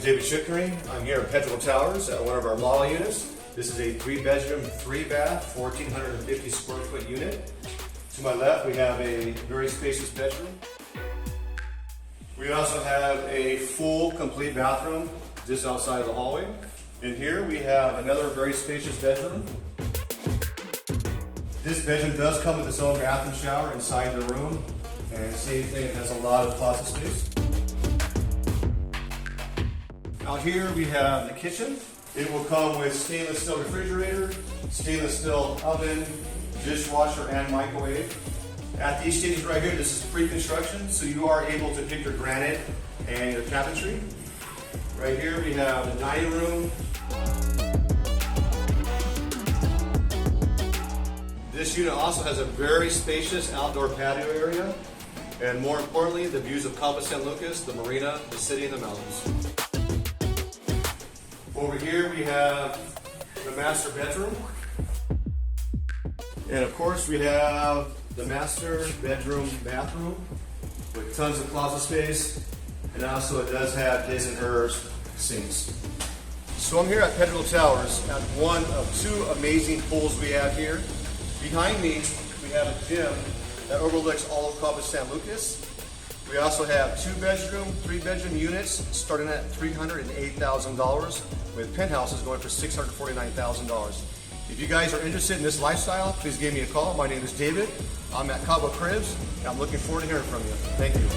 David Chickering. I'm here at Pedregal Towers at one of our model units. This is a 3-bedroom, 3-bath, 1,450 square foot unit. To my left, we have a very spacious bedroom. We also have a full, complete bathroom just outside of the hallway. And here we have another very spacious bedroom. This bedroom does come with its own bath and shower inside the room. And same thing, it has a lot of closet space. Out here we have the kitchen. It will come with stainless steel refrigerator, stainless steel oven, dishwasher, and microwave. At these stages right here, this is pre-construction, so you are able to pick your granite and your cabinetry. Right here we have the dining room. This unit also has a very spacious outdoor patio area, and more importantly, the views of Cabo, San Lucas, the marina, the city, and the mountains. Over here we have the master bedroom. And of course we have the master bedroom bathroom with tons of closet space, and also it does have his and hers sinks. So I'm here at Pedregal Towers at one of 2 amazing pools we have here. Behind me we have a gym that overlooks all of Cabo, San Lucas. We also have 2-bedroom, 3-bedroom units starting at $308,000 with penthouses going for $649,000. If you guys are interested in this lifestyle, please give me a call. My name is David. I'm at Cabo Cribs, and I'm looking forward to hearing from you. Thank you.